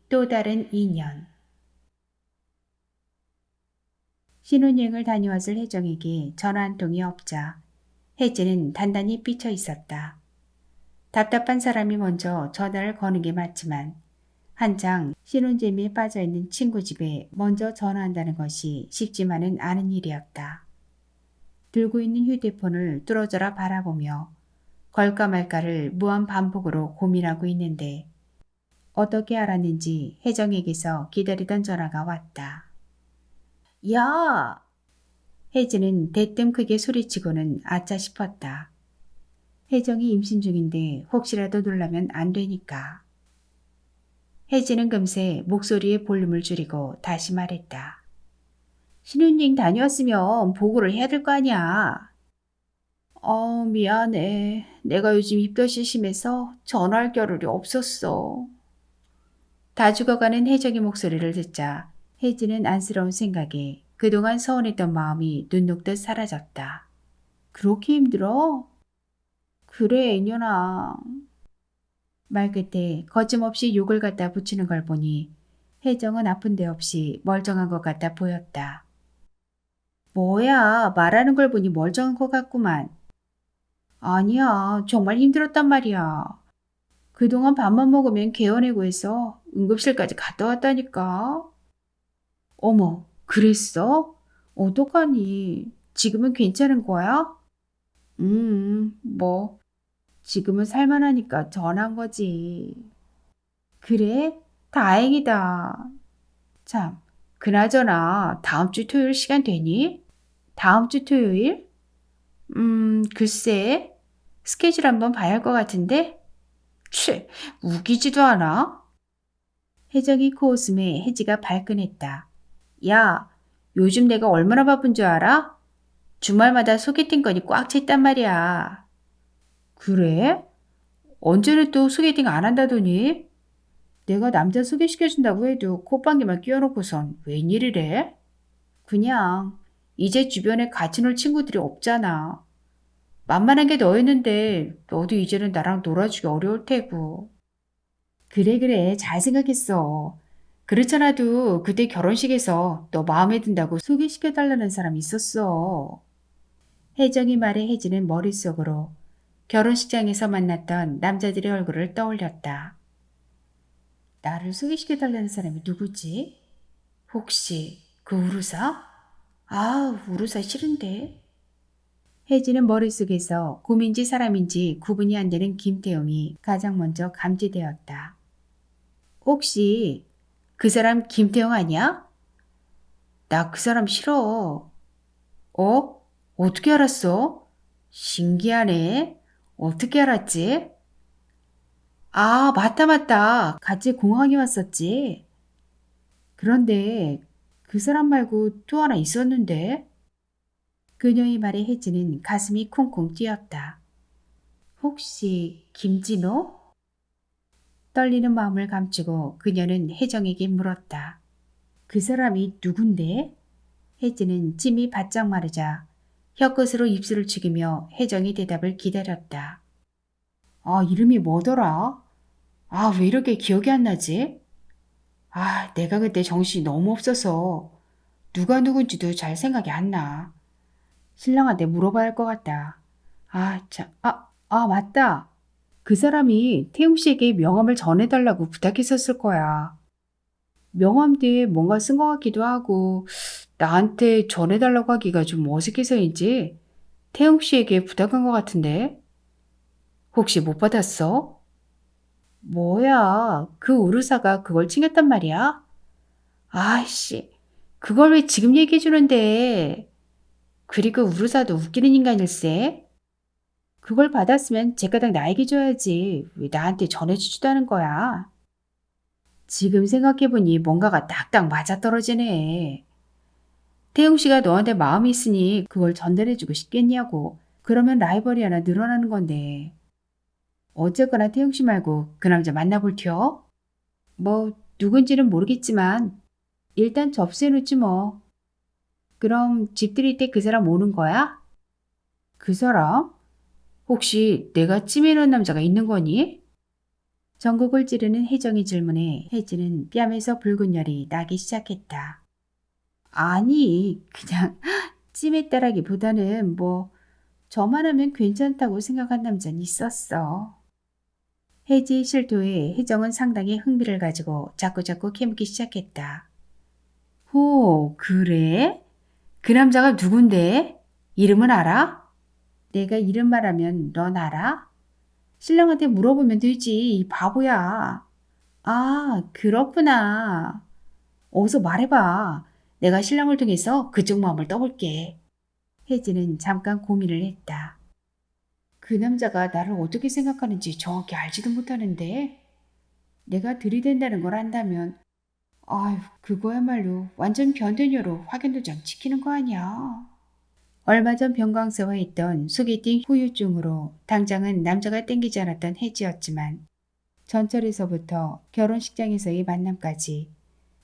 또 다른 인연. 신혼여행을 다녀왔을 혜정에게 전화 한 통이 없자 혜진은 단단히 삐쳐 있었다. 답답한 사람이 먼저 전화를 거는 게 맞지만 한창 신혼재미에 빠져있는 친구 집에 먼저 전화한다는 것이 쉽지만은 않은 일이었다. 들고 있는 휴대폰을 뚫어져라 바라보며 걸까 말까를 무한 반복으로 고민하고 있는데 어떻게 알았는지 혜정에게서 기다리던 전화가 왔다. 야! 혜진은 대뜸 크게 소리치고는 아차 싶었다. 혜정이 임신 중인데 혹시라도 놀라면 안 되니까. 혜진은 금세 목소리의 볼륨을 줄이고 다시 말했다. 신혼여행 다녀왔으면 보고를 해야 될 거 아니야. 미안해. 내가 요즘 입덧이 심해서 전화할 겨를이 없었어. 다 죽어가는 혜정의 목소리를 듣자 혜진은 안쓰러운 생각에 그동안 서운했던 마음이 눈 녹듯 사라졌다. 그렇게 힘들어? 그래, 이년아. 말 끝에 거침없이 욕을 갖다 붙이는 걸 보니 혜정은 아픈 데 없이 멀쩡한 것 같아 보였다. 뭐야, 말하는 걸 보니 멀쩡한 것 같구만. 아니야, 정말 힘들었단 말이야. 그동안 밥만 먹으면 개어내고 해서 응급실까지 갔다 왔다니까. 어머, 그랬어? 어떡하니? 지금은 괜찮은 거야? 뭐, 지금은 살만하니까 전화한 거지. 그래? 다행이다. 참, 그나저나 다음 주 토요일 시간 되니? 다음 주 토요일? 글쎄. 스케줄 한번 봐야 할 것 같은데? 취, 우기지도 않아? 혜정이 코웃음에 혜지가 발끈했다. 야, 요즘 내가 얼마나 바쁜 줄 알아? 주말마다 소개팅 건이 꽉 찼단 말이야. 그래? 언제는 또 소개팅 안 한다더니? 내가 남자 소개시켜준다고 해도 콧방귀만 끼워놓고선 웬일이래? 그냥 이제 주변에 같이 놀 친구들이 없잖아. 만만한 게 너였는데 너도 이제는 나랑 놀아주기 어려울 테고. 그래 잘 생각했어. 그렇잖아도 그때 결혼식에서 너 마음에 든다고 소개시켜달라는 사람 있었어. 혜정이 말에 혜지는 머릿속으로 결혼식장에서 만났던 남자들의 얼굴을 떠올렸다. 나를 소개시켜달라는 사람이 누구지? 혹시 그 우루사? 아, 우루사 싫은데. 혜진은 머릿속에서 꿈인지 사람인지 구분이 안 되는 김태용이 가장 먼저 감지되었다. 혹시 그 사람 김태용 아니야? 나 그 사람 싫어. 어? 어떻게 알았어? 신기하네. 어떻게 알았지? 아, 맞다. 같이 공항에 왔었지. 그런데 그 사람 말고 또 하나 있었는데? 그녀의 말에 혜진은 가슴이 쿵쿵 뛰었다. 혹시 김진호? 떨리는 마음을 감추고 그녀는 혜정에게 물었다. 그 사람이 누군데? 혜진은 침이 바짝 마르자 혀끝으로 입술을 죽이며 혜정의 대답을 기다렸다. 아, 이름이 뭐더라? 아, 왜 이렇게 기억이 안 나지? 아, 내가 그때 정신이 너무 없어서 누가 누군지도 잘 생각이 안 나. 신랑한테 물어봐야 할 것 같다. 맞다. 그 사람이 태용 씨에게 명함을 전해달라고 부탁했었을 거야. 명함 뒤에 뭔가 쓴 것 같기도 하고 나한테 전해달라고 하기가 좀 어색해서인지 태용 씨에게 부탁한 것 같은데. 혹시 못 받았어? 뭐야, 그 우르사가 그걸 챙겼단 말이야? 아이씨, 그걸 왜 지금 얘기해 주는데. 그리고 우르사도 웃기는 인간일세. 그걸 받았으면 제가닥 나에게 줘야지. 왜 나한테 전해주지도 않은 거야? 지금 생각해보니 뭔가가 딱딱 맞아떨어지네. 태용 씨가 너한테 마음이 있으니 그걸 전달해주고 싶겠냐고. 그러면 라이벌이 하나 늘어나는 건데. 어쨌거나 태용 씨 말고 그 남자 만나볼 텨? 뭐 누군지는 모르겠지만 일단 접수해놓지 뭐. 그럼 집 들일 때 그 사람 오는 거야? 그 사람? 혹시 내가 찜해놓은 남자가 있는 거니? 전곡을 찌르는 혜정의 질문에 혜진은 뺨에서 붉은 열이 나기 시작했다. 아니, 그냥 찜했다라기보다는 저만 하면 괜찮다고 생각한 남자는 있었어. 혜지의 실토에 혜정은 상당히 흥미를 가지고 자꾸자꾸 캐묻기 시작했다. 호, 그래? 그 남자가 누군데? 이름은 알아? 내가 이름 말하면 넌 알아? 신랑한테 물어보면 되지, 이 바보야. 아, 그렇구나. 어서 말해봐. 내가 신랑을 통해서 그쪽 마음을 떠볼게. 혜지는 잠깐 고민을 했다. 그 남자가 나를 어떻게 생각하는지 정확히 알지도 못하는데 내가 들이댄다는 걸 안다면 아휴 그거야말로 완전 변태녀로 확인도장 지키는 거 아니야. 얼마 전 병광세와 있던 소개팅 후유증으로 당장은 남자가 땡기지 않았던 혜지였지만 전철에서부터 결혼식장에서의 만남까지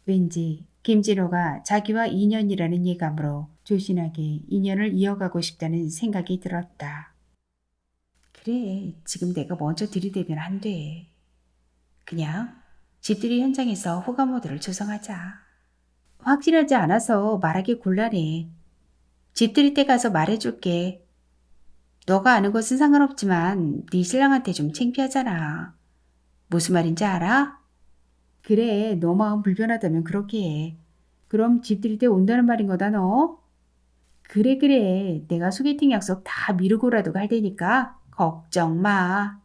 왠지 김진호가 자기와 인연이라는 예감으로 조신하게 인연을 이어가고 싶다는 생각이 들었다. 그래, 지금 내가 먼저 들이대면 안 돼. 그냥 집들이 현장에서 호감 모드를 조성하자. 확실하지 않아서 말하기 곤란해. 집들이 때 가서 말해줄게. 너가 아는 것은 상관없지만 네 신랑한테 좀 창피하잖아. 무슨 말인지 알아? 그래, 너 마음 불편하다면 그렇게 해. 그럼 집들이 때 온다는 말인 거다 너? 그래, 내가 소개팅 약속 다 미루고라도 갈 테니까 걱정 마.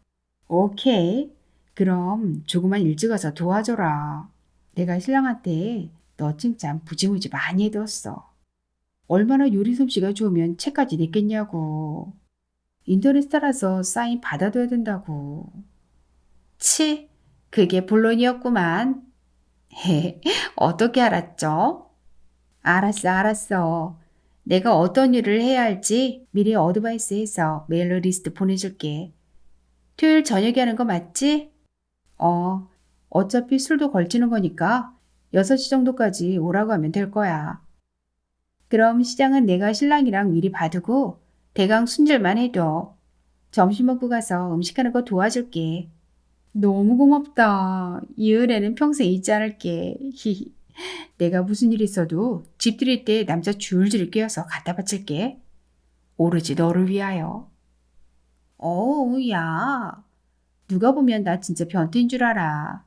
오케이. 그럼 조금만 일찍 와서 도와줘라. 내가 신랑한테 너 칭찬 무지무지 많이 해뒀어. 얼마나 요리 솜씨가 좋으면 책까지 냈겠냐고. 인터넷 따라서 사인 받아둬야 된다고. 치, 그게 본론이었구만. 헤, 어떻게 알았죠? 알았어. 내가 어떤 일을 해야 할지 미리 어드바이스해서 메일로 리스트 보내줄게. 토요일 저녁에 하는 거 맞지? 어차피 술도 걸치는 거니까 6시 정도까지 오라고 하면 될 거야. 그럼 시장은 내가 신랑이랑 미리 봐두고 대강 순절만 해둬. 점심 먹고 가서 음식하는 거 도와줄게. 너무 고맙다. 이 은혜는 평생 잊지 않을게. 히히. 내가 무슨 일 있어도 집 들일 때 남자 줄줄 끼워서 갖다 바칠게. 오로지 너를 위하여. 어우, 야. 누가 보면 나 진짜 변태인 줄 알아.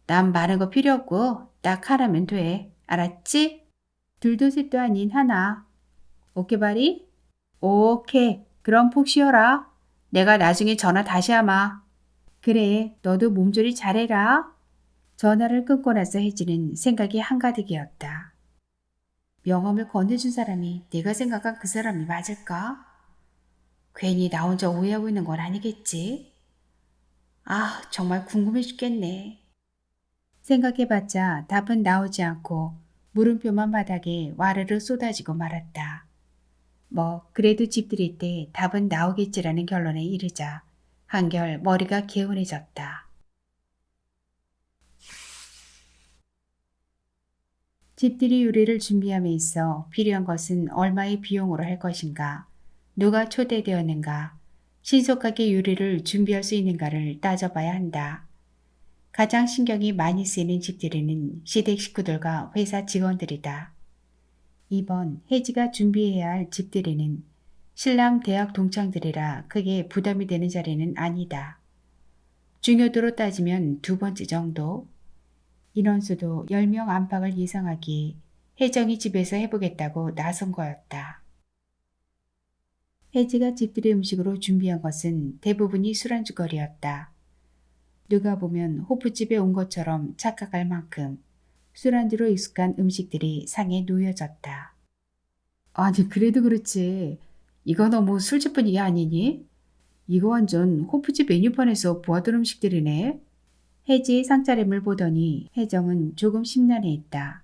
난 많은 거 필요 없고 딱 하나면 돼. 알았지? 둘도 셋도 아닌 하나. 오케이 바리? 오케이. 그럼 푹 쉬어라. 내가 나중에 전화 다시 하마. 그래. 너도 몸조리 잘해라. 전화를 끊고 나서 혜지는 생각이 한가득이었다. 명함을 건네준 사람이 내가 생각한 그 사람이 맞을까? 괜히 나 혼자 오해하고 있는 건 아니겠지? 아, 정말 궁금해 죽겠네. 생각해봤자 답은 나오지 않고 물음표만 바닥에 와르르 쏟아지고 말았다. 그래도 집 들일 때 답은 나오겠지라는 결론에 이르자 한결 머리가 개운해졌다. 집들이 요리를 준비함에 있어 필요한 것은 얼마의 비용으로 할 것인가, 누가 초대되었는가, 신속하게 요리를 준비할 수 있는가를 따져봐야 한다. 가장 신경이 많이 쓰이는 집들이는 시댁 식구들과 회사 직원들이다. 이번 혜지가 준비해야 할 집들이는 신랑 대학 동창들이라 크게 부담이 되는 자리는 아니다. 중요도로 따지면 두 번째 정도. 인원수도 10명 안팎을 예상하기에 혜정이 집에서 해보겠다고 나선 거였다. 혜지가 집들이 음식으로 준비한 것은 대부분이 술안주거리였다. 누가 보면 호프집에 온 것처럼 착각할 만큼 술안주로 익숙한 음식들이 상에 놓여졌다. 아니 그래도 그렇지. 이거 너무 술집 분위기 아니니? 이거 완전 호프집 메뉴판에서 보았던 음식들이네. 혜지의 상차림을 보더니 혜정은 조금 심란해했다.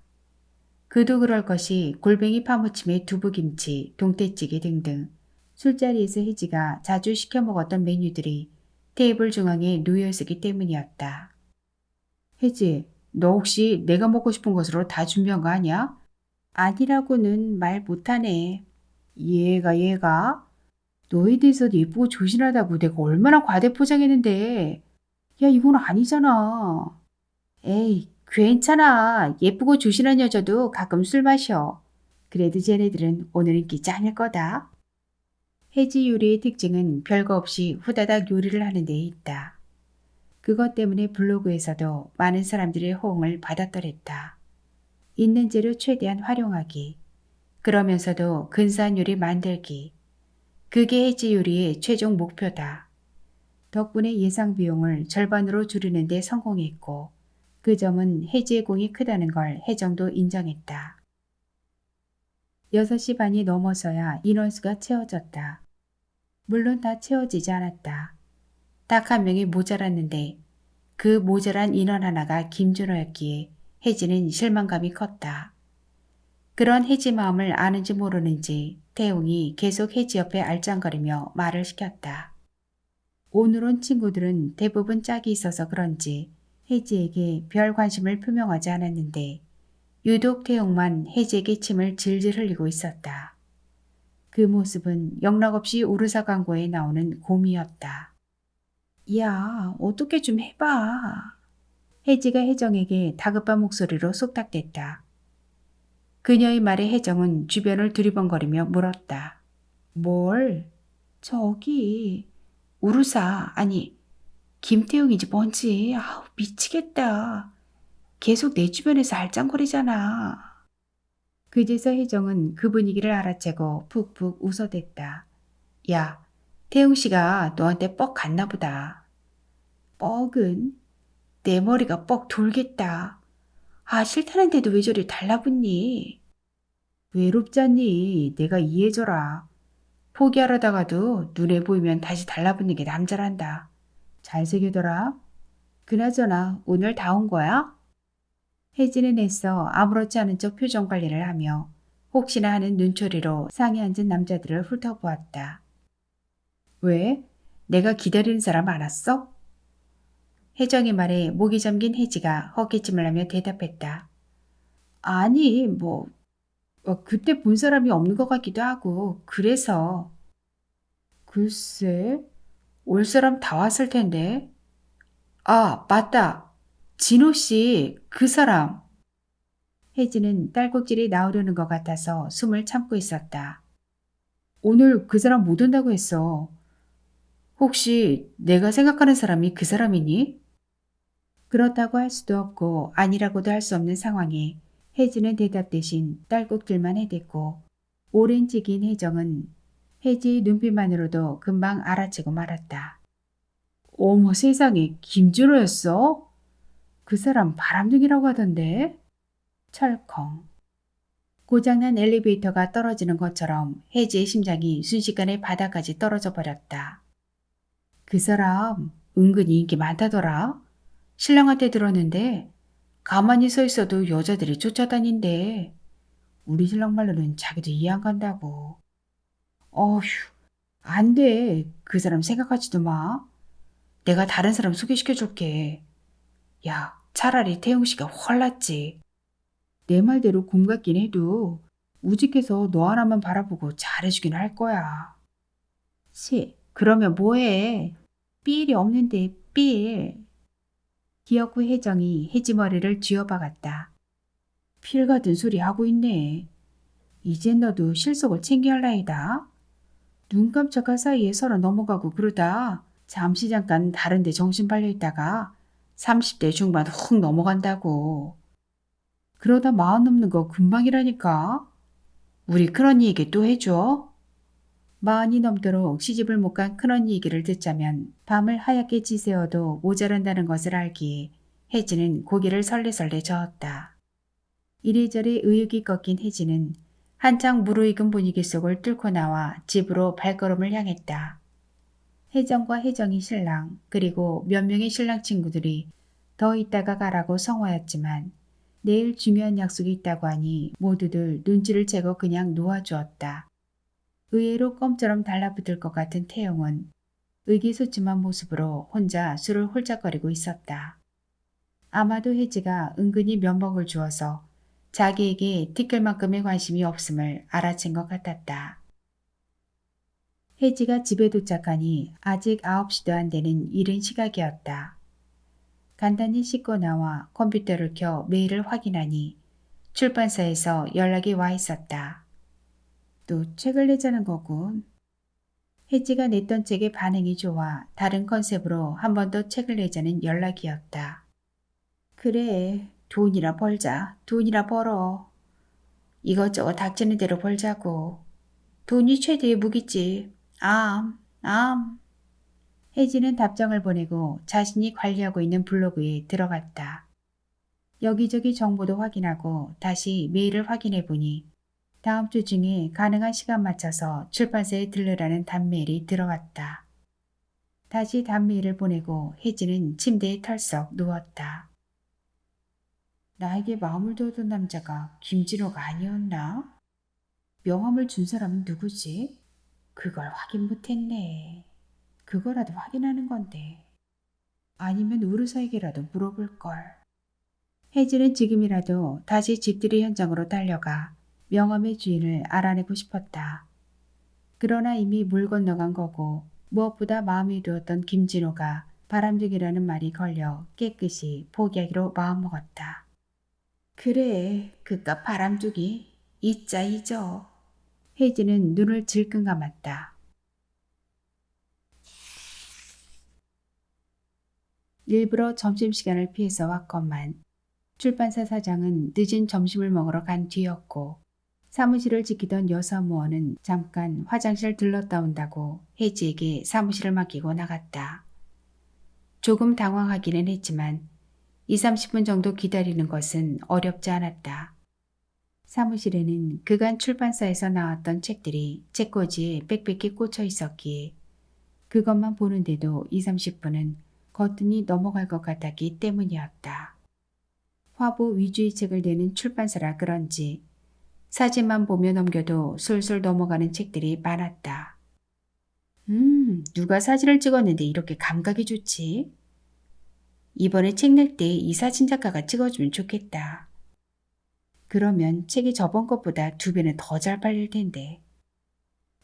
그도 그럴 것이 골뱅이 파무침에 두부김치, 동태찌개 등등 술자리에서 혜지가 자주 시켜 먹었던 메뉴들이 테이블 중앙에 놓여있었기 때문이었다. 혜지, 너 혹시 내가 먹고 싶은 것으로 다 준비한 거 아니야? 아니라고는 말 못하네. 얘가? 너에 대해서 예쁘고 조신하다고 내가 얼마나 과대포장했는데. 야, 이건 아니잖아. 에이, 괜찮아. 예쁘고 조신한 여자도 가끔 술 마셔. 그래도 쟤네들은 오늘 인기 짱일 거다. 해지 요리의 특징은 별거 없이 후다닥 요리를 하는 데에 있다. 그것 때문에 블로그에서도 많은 사람들의 호응을 받았더랬다. 있는 재료 최대한 활용하기. 그러면서도 근사한 요리 만들기. 그게 해지 요리의 최종 목표다. 덕분에 예상 비용을 절반으로 줄이는 데 성공했고 그 점은 해지의 공이 크다는 걸 해정도 인정했다. 6시 반이 넘어서야 인원수가 채워졌다. 물론 다 채워지지 않았다. 딱 한 명이 모자랐는데 그 모자란 인원 하나가 김준호였기에 혜지는 실망감이 컸다. 그런 혜지 마음을 아는지 모르는지 태웅이 계속 혜지 옆에 알짱거리며 말을 시켰다. 오늘 온 친구들은 대부분 짝이 있어서 그런지 혜지에게 별 관심을 표명하지 않았는데 유독 태웅만 혜지에게 침을 질질 흘리고 있었다. 그 모습은 영락없이 우르사 광고에 나오는 곰이었다. 야, 어떻게 좀 해봐. 혜지가 혜정에게 다급한 목소리로 쏙닥댔다. 그녀의 말에 혜정은 주변을 두리번거리며 물었다. 뭘? 저기 우루사 아니 김태웅이지 뭔지 아우 미치겠다. 계속 내 주변에서 알짱거리잖아. 그제서 혜정은 그 분위기를 알아채고 푹푹 웃어댔다. 야, 태웅 씨가 너한테 뻑 갔나 보다. 뻑은? 내 머리가 뻑 돌겠다. 아, 싫다는데도 왜 저리 달라붙니? 외롭잖니. 내가 이해해줘라. 포기하려다가도 눈에 보이면 다시 달라붙는 게 남자란다. 잘 새겨둬라. 그나저나 오늘 다 온 거야? 혜진은 애써 아무렇지 않은 척 표정 관리를 하며 혹시나 하는 눈초리로 상에 앉은 남자들을 훑어보았다. 왜? 내가 기다리는 사람 알았어? 혜정의 말에 목이 잠긴 혜지가 헛기침을 하며 대답했다. 아니, 그때 본 사람이 없는 것 같기도 하고, 그래서. 글쎄, 올 사람 다 왔을 텐데. 아, 맞다. 진호 씨, 그 사람. 혜지는 딸꾹질이 나오려는 것 같아서 숨을 참고 있었다. 오늘 그 사람 못 온다고 했어. 혹시 내가 생각하는 사람이 그 사람이니? 그렇다고 할 수도 없고 아니라고도 할 수 없는 상황에 혜지는 대답 대신 딸꾹질만 해댔고 오랜 찍인 혜정은 혜지의 눈빛만으로도 금방 알아채고 말았다. 어머 세상에 김준호였어? 그 사람 바람둥이라고 하던데? 철컹. 고장난 엘리베이터가 떨어지는 것처럼 혜지의 심장이 순식간에 바닥까지 떨어져 버렸다. 그 사람 은근히 인기 많다더라. 신랑한테 들었는데 가만히 서 있어도 여자들이 쫓아다닌대. 우리 신랑 말로는 자기도 이해 안 간다고. 어휴, 안 돼. 그 사람 생각하지도 마. 내가 다른 사람 소개시켜줄게. 야, 차라리 태용 씨가 훨 낫지. 내 말대로 곰 같긴 해도 우직해서 너 하나만 바라보고 잘해주긴 할 거야. 그러면 뭐해? 삘이 없는데 삘. 기억 후 혜정이 혜지 머리를 쥐어박았다. 필 같은 소리 하고 있네. 이젠 너도 실속을 챙겨야 할 나이다. 눈 깜짝할 사이에 서로 넘어가고 그러다 잠시 잠깐 다른 데 정신 팔려 있다가 30대 중반 훅 넘어간다고. 그러다 마흔 넘는 거 금방이라니까. 우리 큰언니 얘기 또 해줘. 마흔이 넘도록 시집을 못 간 큰언니 얘기를 듣자면 밤을 하얗게 지새워도 모자란다는 것을 알기에 혜지는 고개를 설레설레 저었다. 이리저리 의욕이 꺾인 혜지는 한창 무르익은 분위기 속을 뚫고 나와 집으로 발걸음을 향했다. 혜정과 혜정이 신랑 그리고 몇 명의 신랑 친구들이 더 있다가 가라고 성화였지만 내일 중요한 약속이 있다고 하니 모두들 눈치를 채고 그냥 놓아주었다. 의외로 껌처럼 달라붙을 것 같은 태영은 의기소침한 모습으로 혼자 술을 홀짝거리고 있었다. 아마도 혜지가 은근히 면목을 주어서 자기에게 티끌만큼의 관심이 없음을 알아챈 것 같았다. 혜지가 집에 도착하니 아직 9시도 안 되는 이른 시각이었다. 간단히 씻고 나와 컴퓨터를 켜 메일을 확인하니 출판사에서 연락이 와 있었다. 또 책을 내자는 거군. 혜지가 냈던 책의 반응이 좋아 다른 컨셉으로 한 번 더 책을 내자는 연락이었다. 그래, 돈이나 벌자. 돈이나 벌어. 이것저것 닥치는 대로 벌자고. 돈이 최대의 무기지. 암. 혜지는 답장을 보내고 자신이 관리하고 있는 블로그에 들어갔다. 여기저기 정보도 확인하고 다시 메일을 확인해 보니 다음 주 중에 가능한 시간 맞춰서 출판사에 들르라는 단메일이 들어왔다. 다시 단메일을 보내고 혜지는 침대에 털썩 누웠다. 나에게 마음을 두었던 남자가 김진호가 아니었나? 명함을 준 사람은 누구지? 그걸 확인 못했네. 그거라도 확인하는 건데. 아니면 우르사에게라도 물어볼걸. 혜지는 지금이라도 다시 집들이 현장으로 달려가 명함의 주인을 알아내고 싶었다. 그러나 이미 물 건너간 거고 무엇보다 마음에 두었던 김진호가 바람둥이라는 말이 걸려 깨끗이 포기하기로 마음먹었다. 그래, 그깟 바람둥이 잊자 잊어. 혜지는 눈을 질끈 감았다. 일부러 점심시간을 피해서 왔건만 출판사 사장은 늦은 점심을 먹으러 간 뒤였고 사무실을 지키던 여사무원은 잠깐 화장실 들렀다 온다고 혜지에게 사무실을 맡기고 나갔다. 조금 당황하기는 했지만 2, 30분 정도 기다리는 것은 어렵지 않았다. 사무실에는 그간 출판사에서 나왔던 책들이 책꽂이에 빽빽히 꽂혀 있었기에 그것만 보는데도 2, 30분은 거뜬히 넘어갈 것 같았기 때문이었다. 화보 위주의 책을 내는 출판사라 그런지 사진만 보며 넘겨도 술술 넘어가는 책들이 많았다. 누가 사진을 찍었는데 이렇게 감각이 좋지? 이번에 책 낼 때 이 사진 작가가 찍어주면 좋겠다. 그러면 책이 저번 것보다 2배는 더 잘 팔릴 텐데.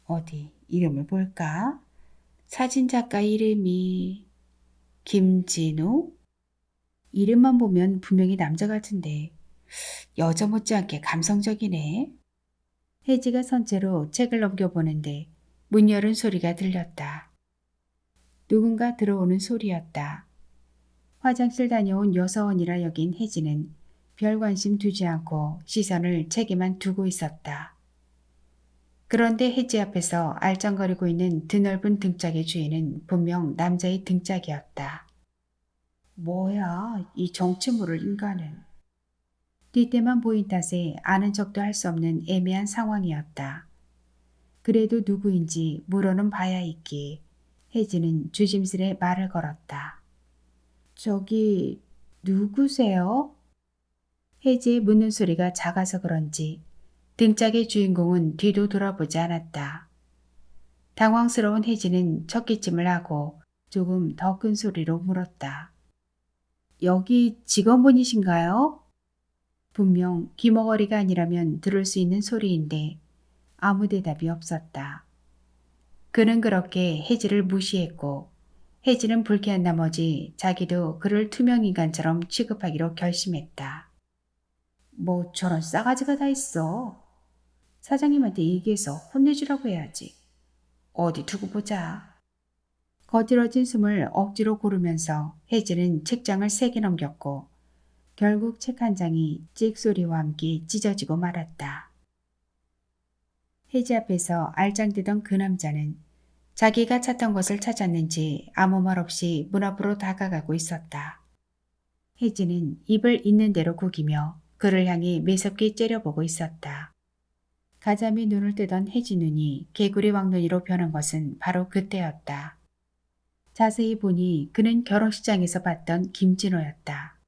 어디 이름을 볼까? 사진 작가 이름이 김진호? 이름만 보면 분명히 남자 같은데 여자 못지않게 감성적이네. 혜지가 선체로 책을 넘겨보는데 문 열은 소리가 들렸다. 누군가 들어오는 소리였다. 화장실 다녀온 여서원이라 여긴 혜지는 별 관심 두지 않고 시선을 책에만 두고 있었다. 그런데 혜지 앞에서 알짱거리고 있는 드넓은 등짝의 주인은 분명 남자의 등짝이었다. 뭐야, 이 정치물을 인간은. 뒷대만 보인 탓에 아는 척도 할 수 없는 애매한 상황이었다. 그래도 누구인지 물어는 봐야 했기에 혜지는 조심스레 말을 걸었다. 저기 누구세요? 혜지의 묻는 소리가 작아서 그런지 등짝의 주인공은 뒤도 돌아보지 않았다. 당황스러운 혜지는 첫 기침을 하고 조금 더 큰 소리로 물었다. 여기 직원분이신가요? 분명 귀머거리가 아니라면 들을 수 있는 소리인데 아무 대답이 없었다. 그는 그렇게 혜지를 무시했고 혜지는 불쾌한 나머지 자기도 그를 투명인간처럼 취급하기로 결심했다. 뭐 저런 싸가지가 다 있어. 사장님한테 얘기해서 혼내주라고 해야지. 어디 두고 보자. 거칠어진 숨을 억지로 고르면서 혜지는 책장을 3개 넘겼고 결국 책 한 장이 찍 소리와 함께 찢어지고 말았다. 혜지 앞에서 알짱대던 그 남자는 자기가 찾던 것을 찾았는지 아무 말 없이 문 앞으로 다가가고 있었다. 혜지는 입을 있는 대로 구기며 그를 향해 매섭게 째려보고 있었다. 가자미 눈을 뜨던 혜지 눈이 개구리 왕눈이로 변한 것은 바로 그때였다. 자세히 보니 그는 결혼식장에서 봤던 김진호였다.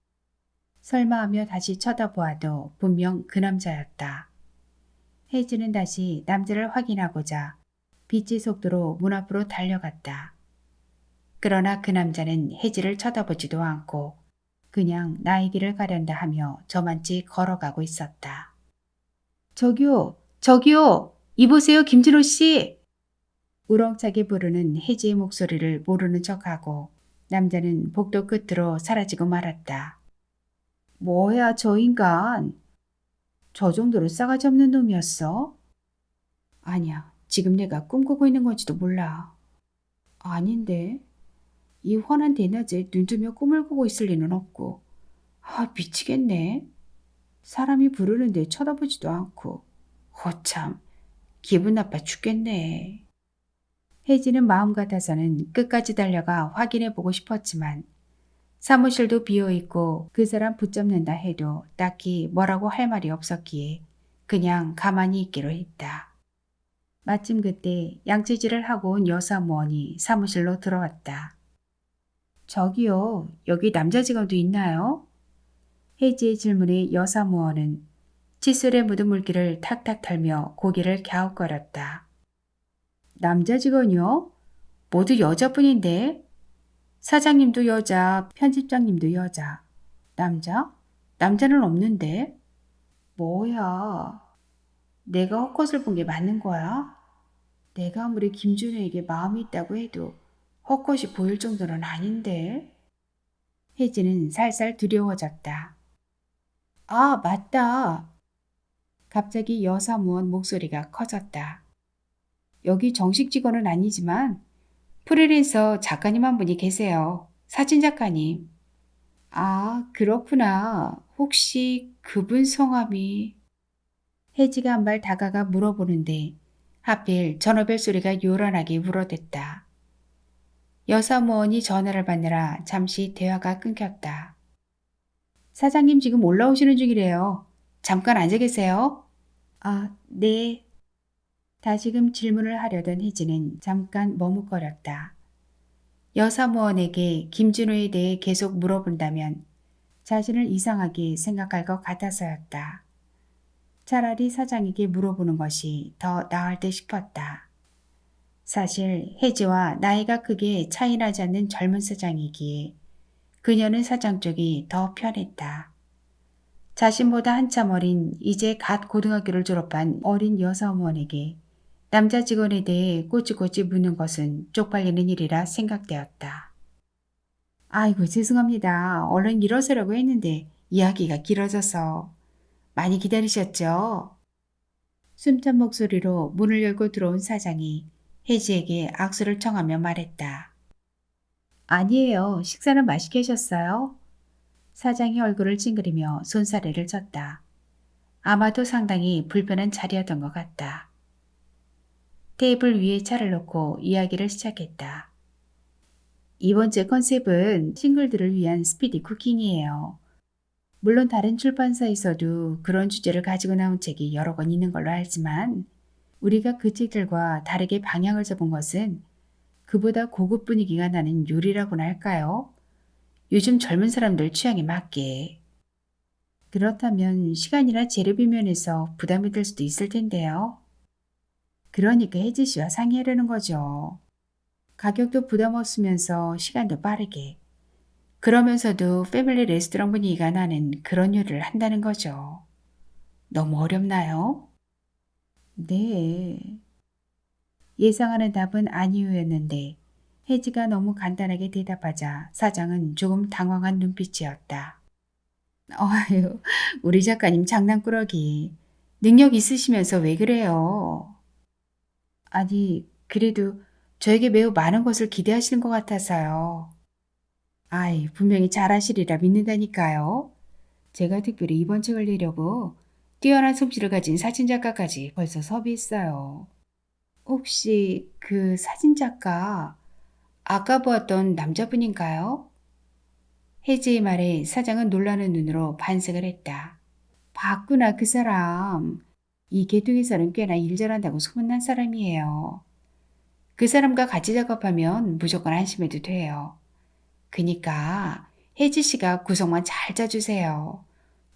설마 하며 다시 쳐다보아도 분명 그 남자였다. 혜지는 다시 남자를 확인하고자 빛의 속도로 문 앞으로 달려갔다. 그러나 그 남자는 혜지를 쳐다보지도 않고 그냥 나의 길을 가련다 하며 저만치 걸어가고 있었다. 저기요, 이보세요, 김진호 씨! 우렁차게 부르는 혜지의 목소리를 모르는 척하고 남자는 복도 끝으로 사라지고 말았다. 뭐야 저 인간. 저 정도로 싸가지 없는 놈이었어? 아니야. 지금 내가 꿈꾸고 있는 건지도 몰라. 아닌데. 이 환한 대낮에 눈 뜨며 꿈을 꾸고 있을 리는 없고. 아 미치겠네. 사람이 부르는데 쳐다보지도 않고. 허참. 기분 나빠 죽겠네. 혜지는 마음 같아서는 끝까지 달려가 확인해보고 싶었지만 사무실도 비어있고 그 사람 붙잡는다 해도 딱히 뭐라고 할 말이 없었기에 그냥 가만히 있기로 했다. 마침 그때 양치질을 하고 온 여사무원이 사무실로 들어왔다. 저기요, 여기 남자 직원도 있나요? 혜지의 질문에 여사무원은 칫솔에 묻은 물기를 탁탁 털며 고개를 갸웃거렸다. 남자 직원이요? 모두 여자분인데? 사장님도 여자, 편집장님도 여자. 남자? 남자는 없는데? 뭐야? 내가 헛것을 본 게 맞는 거야? 내가 아무리 김준호에게 마음이 있다고 해도 헛것이 보일 정도는 아닌데? 혜지는 살살 두려워졌다. 아, 맞다. 갑자기 여사무원 목소리가 커졌다. 여기 정식 직원은 아니지만 프리랜서 작가님 한 분이 계세요. 사진 작가님. 아, 그렇구나. 혹시 그분 성함이... 혜지가 한 발 다가가 물어보는데 하필 전화벨 소리가 요란하게 울어댔다. 여사무원이 전화를 받느라 잠시 대화가 끊겼다. 사장님 지금 올라오시는 중이래요. 잠깐 앉아 계세요. 아, 네. 다시금 질문을 하려던 혜지는 잠깐 머뭇거렸다. 여사무원에게 김준호에 대해 계속 물어본다면 자신을 이상하게 생각할 것 같아서였다. 차라리 사장에게 물어보는 것이 더 나을 듯 싶었다. 사실 혜지와 나이가 크게 차이 나지 않는 젊은 사장이기에 그녀는 사장 쪽이 더 편했다. 자신보다 한참 어린 이제 갓 고등학교를 졸업한 어린 여사무원에게 남자 직원에 대해 꼬치꼬치 묻는 것은 쪽팔리는 일이라 생각되었다. 아이고 죄송합니다. 얼른 일어서려고 했는데 이야기가 길어져서. 많이 기다리셨죠? 숨찬 목소리로 문을 열고 들어온 사장이 혜지에게 악수를 청하며 말했다. 아니에요. 식사는 맛있게 하셨어요? 사장이 얼굴을 찡그리며 손사래를 쳤다. 아마도 상당히 불편한 자리였던 것 같다. 테이블 위에 차를 놓고 이야기를 시작했다. 이번 주 컨셉은 싱글들을 위한 스피디 쿠킹이에요. 물론 다른 출판사에서도 그런 주제를 가지고 나온 책이 여러 권 있는 걸로 알지만 우리가 그 책들과 다르게 방향을 잡은 것은 그보다 고급 분위기가 나는 요리라고나 할까요? 요즘 젊은 사람들 취향에 맞게. 그렇다면 시간이나 재료비 면에서 부담이 될 수도 있을 텐데요. 그러니까 혜지 씨와 상의하려는 거죠. 가격도 부담 없으면서 시간도 빠르게. 그러면서도 패밀리 레스토랑 분위기가 나는 그런 요리를 한다는 거죠. 너무 어렵나요? 네. 예상하는 답은 아니오였는데 혜지가 너무 간단하게 대답하자 사장은 조금 당황한 눈빛이었다. 어휴, 우리 작가님 장난꾸러기. 능력 있으시면서 왜 그래요? 아니, 그래도 저에게 매우 많은 것을 기대하시는 것 같아서요. 아이, 분명히 잘하시리라 믿는다니까요. 제가 특별히 이번 책을 내려고 뛰어난 솜씨를 가진 사진작가까지 벌써 섭외했어요. 혹시 그 사진작가 아까 보았던 남자분인가요? 혜지의 말에 사장은 놀라는 눈으로 반색을 했다. 봤구나 그 사람. 이 계통에서는 꽤나 일 잘한다고 소문난 사람이에요. 그 사람과 같이 작업하면 무조건 안심해도 돼요. 그니까 혜지 씨가 구성만 잘 짜주세요.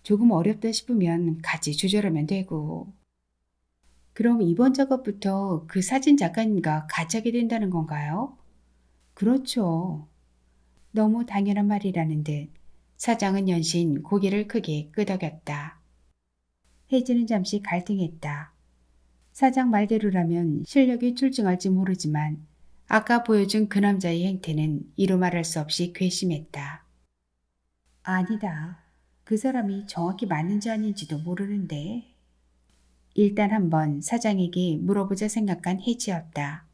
조금 어렵다 싶으면 같이 조절하면 되고. 그럼 이번 작업부터 그 사진 작가님과 같이 하게 된다는 건가요? 그렇죠. 너무 당연한 말이라는 듯 사장은 연신 고개를 크게 끄덕였다. 혜지는 잠시 갈등했다. 사장 말대로라면 실력이 출중할지 모르지만 아까 보여준 그 남자의 행태는 이루 말할 수 없이 괘씸했다. 아니다. 그 사람이 정확히 맞는지 아닌지도 모르는데. 일단 한번 사장에게 물어보자 생각한 혜지였다.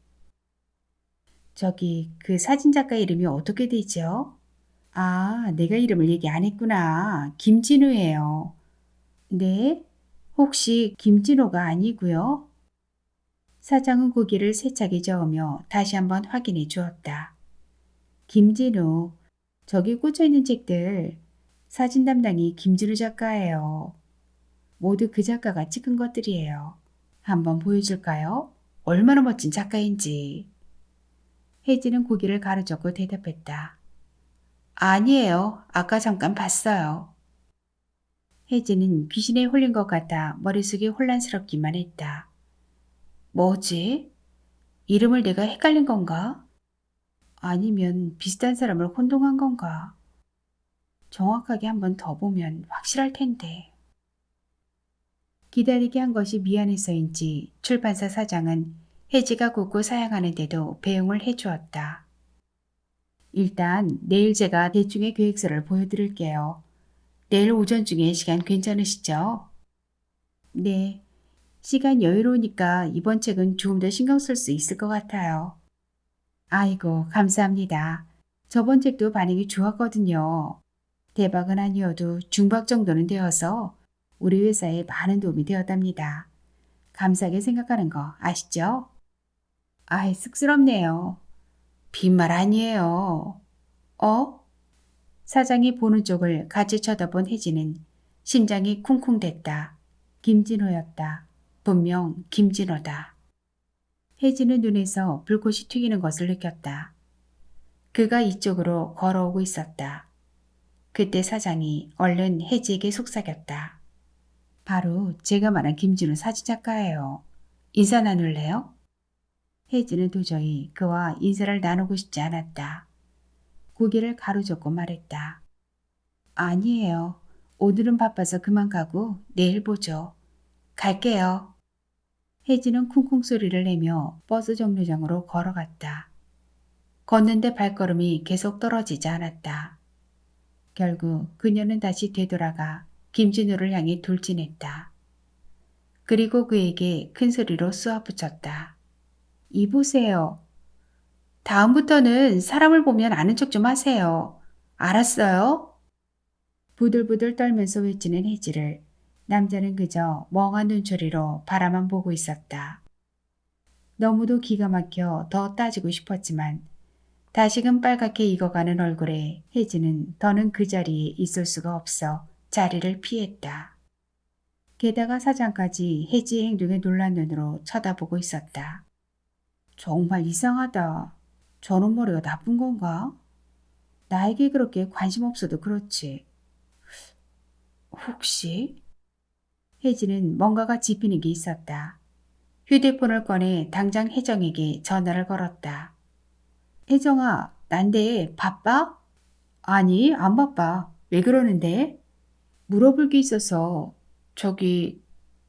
저기 그 사진작가 이름이 어떻게 되죠? 아, 내가 이름을 얘기 안 했구나. 김진우예요. 네? 혹시 김진호가 아니고요? 사장은 고개를 세차게 저으며 다시 한번 확인해 주었다. 김진우, 저기 꽂혀있는 책들 사진 담당이 김진우 작가예요. 모두 그 작가가 찍은 것들이에요. 한번 보여줄까요? 얼마나 멋진 작가인지. 혜지는 고개를 가로젓고 대답했다. 아니에요. 아까 잠깐 봤어요. 혜지는 귀신에 홀린 것 같아 머릿속이 혼란스럽기만 했다. 뭐지? 이름을 내가 헷갈린 건가? 아니면 비슷한 사람을 혼동한 건가? 정확하게 한 번 더 보면 확실할 텐데. 기다리게 한 것이 미안해서인지 출판사 사장은 혜지가 굳고 사양하는데도 배웅을 해주었다. 일단 내일 제가 대충의 계획서를 보여드릴게요. 내일 오전 중에 시간 괜찮으시죠? 네. 시간 여유로우니까 이번 책은 조금 더 신경 쓸 수 있을 것 같아요. 아이고, 감사합니다. 저번 책도 반응이 좋았거든요. 대박은 아니어도 중박 정도는 되어서 우리 회사에 많은 도움이 되었답니다. 감사하게 생각하는 거 아시죠? 아이, 쑥스럽네요. 빈말 아니에요. 어? 사장이 보는 쪽을 같이 쳐다본 혜지는 심장이 쿵쿵댔다. 김진호였다. 분명 김진호다. 혜지는 눈에서 불꽃이 튀기는 것을 느꼈다. 그가 이쪽으로 걸어오고 있었다. 그때 사장이 얼른 혜지에게 속삭였다. 바로 제가 말한 김진우 사진작가예요. 인사 나눌래요? 혜지는 도저히 그와 인사를 나누고 싶지 않았다. 고개를 가로젓고 말했다. 아니에요. 오늘은 바빠서 그만 가고 내일 보죠. 갈게요. 혜지는 쿵쿵 소리를 내며 버스 정류장으로 걸어갔다. 걷는데 발걸음이 계속 떨어지지 않았다. 결국 그녀는 다시 되돌아가 김진우를 향해 돌진했다. 그리고 그에게 큰 소리로 쏘아붙였다. 이보세요. 다음부터는 사람을 보면 아는 척 좀 하세요. 알았어요? 부들부들 떨면서 외치는 혜지를 남자는 그저 멍한 눈초리로 바라만 보고 있었다. 너무도 기가 막혀 더 따지고 싶었지만 다시금 빨갛게 익어가는 얼굴에 혜지는 더는 그 자리에 있을 수가 없어 자리를 피했다. 게다가 사장까지 혜지의 행동에 놀란 눈으로 쳐다보고 있었다. 정말 이상하다. 저런 머리가 나쁜 건가? 나에게 그렇게 관심 없어도 그렇지. 혹시? 혜지는 뭔가가 짚이는 게 있었다. 휴대폰을 꺼내 당장 혜정에게 전화를 걸었다. 혜정아, 난데 바빠? 아니, 안 바빠. 왜 그러는데? 물어볼 게 있어서. 저기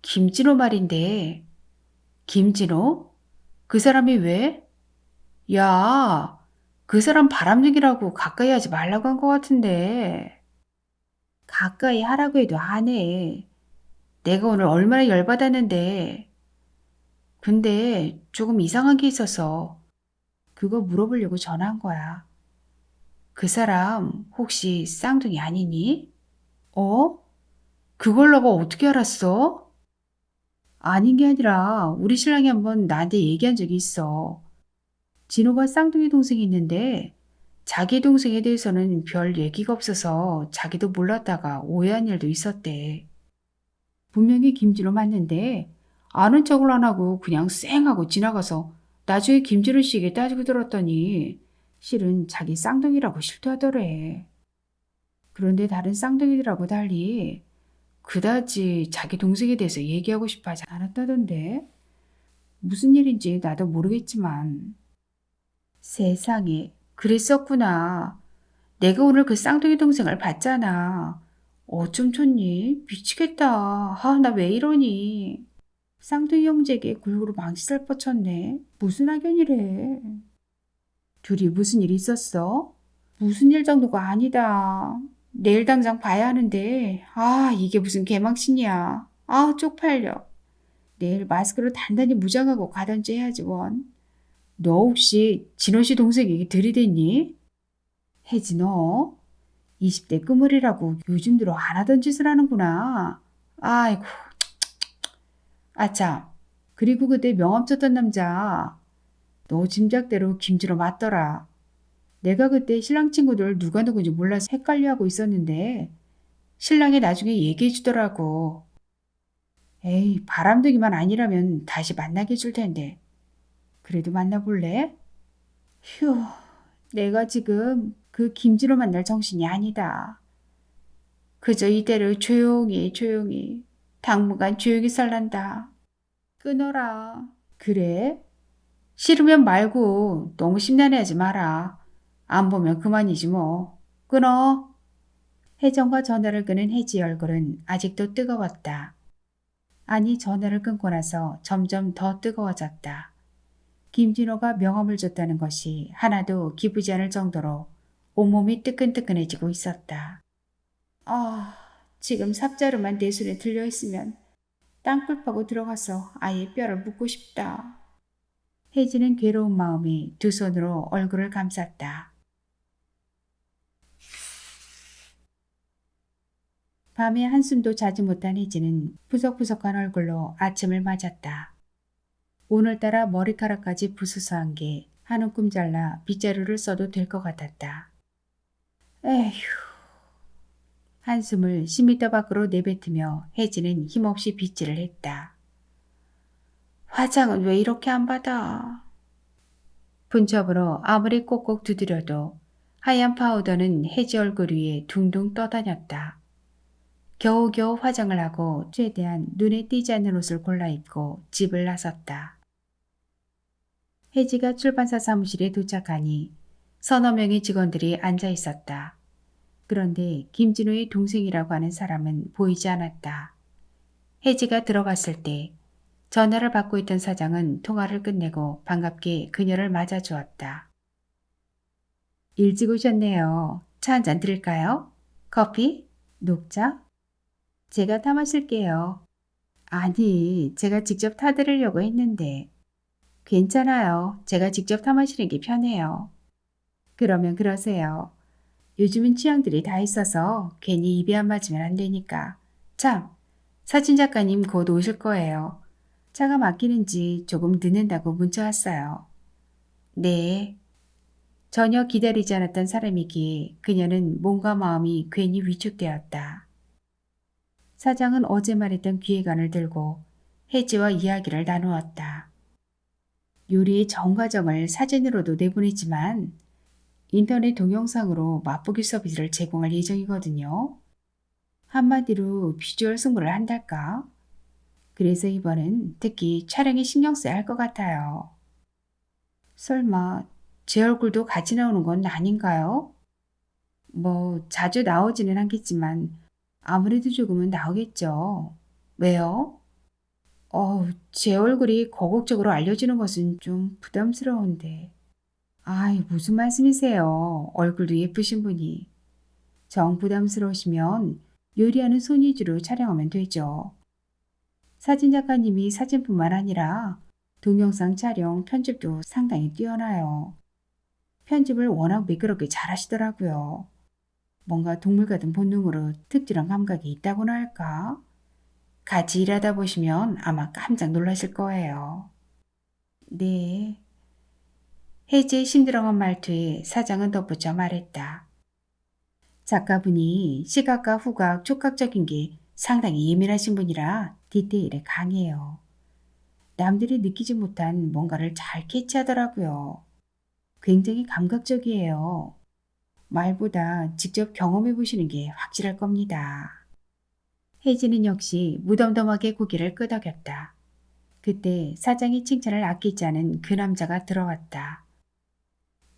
김진호 말인데. 김진호? 그 사람이 왜? 야, 그 사람 바람둥이라고 가까이 하지 말라고 한 것 같은데. 가까이 하라고 해도 안 해. 내가 오늘 얼마나 열받았는데. 근데 조금 이상한 게 있어서 그거 물어보려고 전화한 거야. 그 사람 혹시 쌍둥이 아니니? 어? 그걸 너가 어떻게 알았어? 아닌 게 아니라 우리 신랑이 한번 나한테 얘기한 적이 있어. 진호가 쌍둥이 동생이 있는데 자기 동생에 대해서는 별 얘기가 없어서 자기도 몰랐다가 오해한 일도 있었대. 분명히 김진호 맞는데 아는 척을 안 하고 그냥 쌩 하고 지나가서 나중에 김진호 씨에게 따지고 들었더니 실은 자기 쌍둥이라고 실토하더래. 그런데 다른 쌍둥이들하고 달리 그다지 자기 동생에 대해서 얘기하고 싶어 하지 않았다던데. 무슨 일인지 나도 모르겠지만. 세상에, 그랬었구나. 내가 오늘 그 쌍둥이 동생을 봤잖아. 어쩜 좋니? 미치겠다. 아, 나 왜 이러니? 쌍둥이 형제에게 골고루 망치살 뻗쳤네. 무슨 악연이래. 둘이 무슨 일 있었어? 무슨 일 정도가 아니다. 내일 당장 봐야 하는데, 이게 무슨 개망신이야. 쪽팔려. 내일 마스크로 단단히 무장하고 가던지 해야지 원. 너 혹시 진호 씨 동생에게 들이댔니? 혜지 너 20대 끝물이라고 요즘 들어 안 하던 짓을 하는구나. 아이고. 아참. 그리고 그때 명함 쳤던 남자. 너 짐작대로 김진호 맞더라. 내가 그때 신랑 친구들 누가 누군지 몰라서 헷갈려하고 있었는데 신랑이 나중에 얘기해 주더라고. 에이, 바람둥이만 아니라면 다시 만나게 해줄 텐데. 그래도 만나볼래? 휴, 내가 지금 그 김진호 만날 정신이 아니다. 그저 이대로 조용히 당분간 조용히 살란다. 끊어라. 그래? 싫으면 말고 너무 심란해하지 마라. 안 보면 그만이지 뭐. 끊어. 혜정과 전화를 끄는 혜지의 얼굴은 아직도 뜨거웠다. 아니 전화를 끊고 나서 점점 더 뜨거워졌다. 김진호가 명함을 줬다는 것이 하나도 기쁘지 않을 정도로 온몸이 뜨끈뜨끈해지고 있었다. 지금 삽자루만 내 손에 들려있으면 땅굴 파고 들어가서 아예 뼈를 묻고 싶다. 혜지는 괴로운 마음이 두 손으로 얼굴을 감쌌다. 밤에 한숨도 자지 못한 혜지는 푸석푸석한 얼굴로 아침을 맞았다. 오늘따라 머리카락까지 부스스한 게 한 움큼 잘라 빗자루를 써도 될 것 같았다. 에휴. 한숨을 10m 밖으로 내뱉으며 혜지는 힘없이 빗질을 했다. 화장은 왜 이렇게 안 받아? 분첩으로 아무리 꼭꼭 두드려도 하얀 파우더는 혜지 얼굴 위에 둥둥 떠다녔다. 겨우겨우 화장을 하고 최대한 눈에 띄지 않는 옷을 골라 입고 집을 나섰다. 혜지가 출판사 사무실에 도착하니 서너 명의 직원들이 앉아 있었다. 그런데 김진호의 동생이라고 하는 사람은 보이지 않았다. 혜지가 들어갔을 때 전화를 받고 있던 사장은 통화를 끝내고 반갑게 그녀를 맞아주었다. 일찍 오셨네요. 차 한잔 드릴까요? 커피? 녹차? 제가 타 마실게요. 아니, 제가 직접 타드리려고 했는데. 괜찮아요. 제가 직접 타 마시는 게 편해요. 그러면 그러세요. 요즘은 취향들이 다 있어서 괜히 입에 안 맞으면 안 되니까. 참, 사진작가님 곧 오실 거예요. 차가 막히는지 조금 늦는다고 문자 왔어요. 네. 전혀 기다리지 않았던 사람이기에 그녀는 몸과 마음이 괜히 위축되었다. 사장은 어제 말했던 기획안을 들고 혜지와 이야기를 나누었다. 요리의 전 과정을 사진으로도 내보냈지만 인터넷 동영상으로 맛보기 서비스를 제공할 예정이거든요. 한마디로 비주얼 승부를 한달까? 그래서 이번엔 특히 촬영에 신경 써야 할 것 같아요. 설마 제 얼굴도 같이 나오는 건 아닌가요? 뭐 자주 나오지는 않겠지만 아무래도 조금은 나오겠죠. 왜요? 제 얼굴이 거국적으로 알려지는 것은 좀 부담스러운데. 무슨 말씀이세요? 얼굴도 예쁘신 분이. 정 부담스러우시면 요리하는 손위주로 촬영하면 되죠. 사진작가님이 사진뿐만 아니라 동영상 촬영, 편집도 상당히 뛰어나요. 편집을 워낙 매끄럽게 잘하시더라고요. 뭔가 동물 같은 본능으로 특별한 감각이 있다고나 할까? 같이 일하다 보시면 아마 깜짝 놀라실 거예요. 네. 혜지의 심드렁한 말투에 사장은 덧붙여 말했다. 작가분이 시각과 후각, 촉각적인 게 상당히 예민하신 분이라 디테일에 강해요. 남들이 느끼지 못한 뭔가를 잘 캐치하더라고요. 굉장히 감각적이에요. 말보다 직접 경험해 보시는 게 확실할 겁니다. 혜지는 역시 무덤덤하게 고개를 끄덕였다. 그때 사장이 칭찬을 아끼지 않은 그 남자가 들어왔다.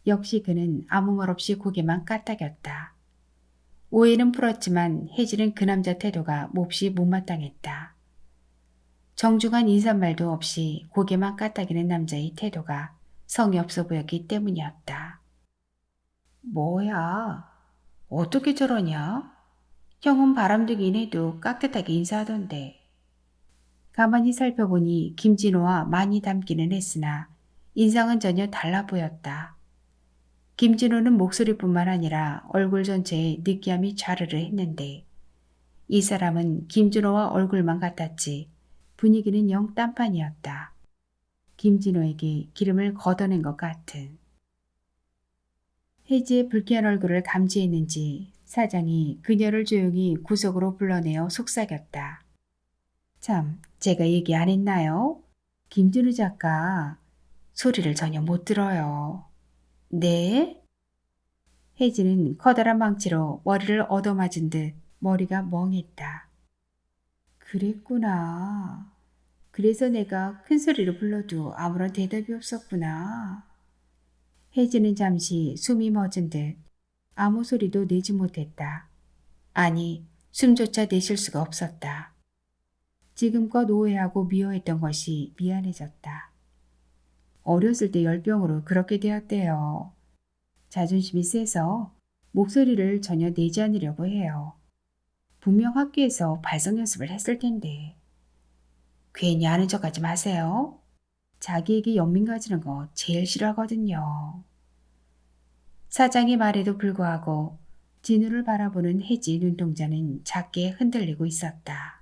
역시 그는 아무 말 없이 고개만 까딱였다. 오해는 풀었지만 혜지는 그 남자 태도가 몹시 못마땅했다. 정중한 인사말도 없이 고개만 까딱이는 남자의 태도가 성의 없어 보였기 때문이었다. 뭐야? 어떻게 저러냐? 형은 바람둥이인 해도 깍듯하게 인사하던데. 가만히 살펴보니 김진호와 많이 닮기는 했으나 인상은 전혀 달라 보였다. 김진호는 목소리뿐만 아니라 얼굴 전체에 느끼함이 좌르르 했는데 이 사람은 김진호와 얼굴만 같았지 분위기는 영 딴판이었다. 김진호에게 기름을 걷어낸 것 같은. 혜지의 불쾌한 얼굴을 감지했는지 사장이 그녀를 조용히 구석으로 불러내어 속삭였다. 참, 제가 얘기 안 했나요? 김진우 작가 소리를 전혀 못 들어요. 네? 혜지는 커다란 망치로 머리를 얻어맞은 듯 머리가 멍했다. 그랬구나. 그래서 내가 큰 소리로 불러도 아무런 대답이 없었구나. 혜지는 잠시 숨이 멎은 듯 아무 소리도 내지 못했다. 아니, 숨조차 내쉴 수가 없었다. 지금껏 오해하고 미워했던 것이 미안해졌다. 어렸을 때 열병으로 그렇게 되었대요. 자존심이 세서 목소리를 전혀 내지 않으려고 해요. 분명 학교에서 발성 연습을 했을 텐데. 괜히 아는 척하지 마세요. 자기에게 연민 가지는 거 제일 싫어하거든요. 사장의 말에도 불구하고 진우를 바라보는 혜지 눈동자는 작게 흔들리고 있었다.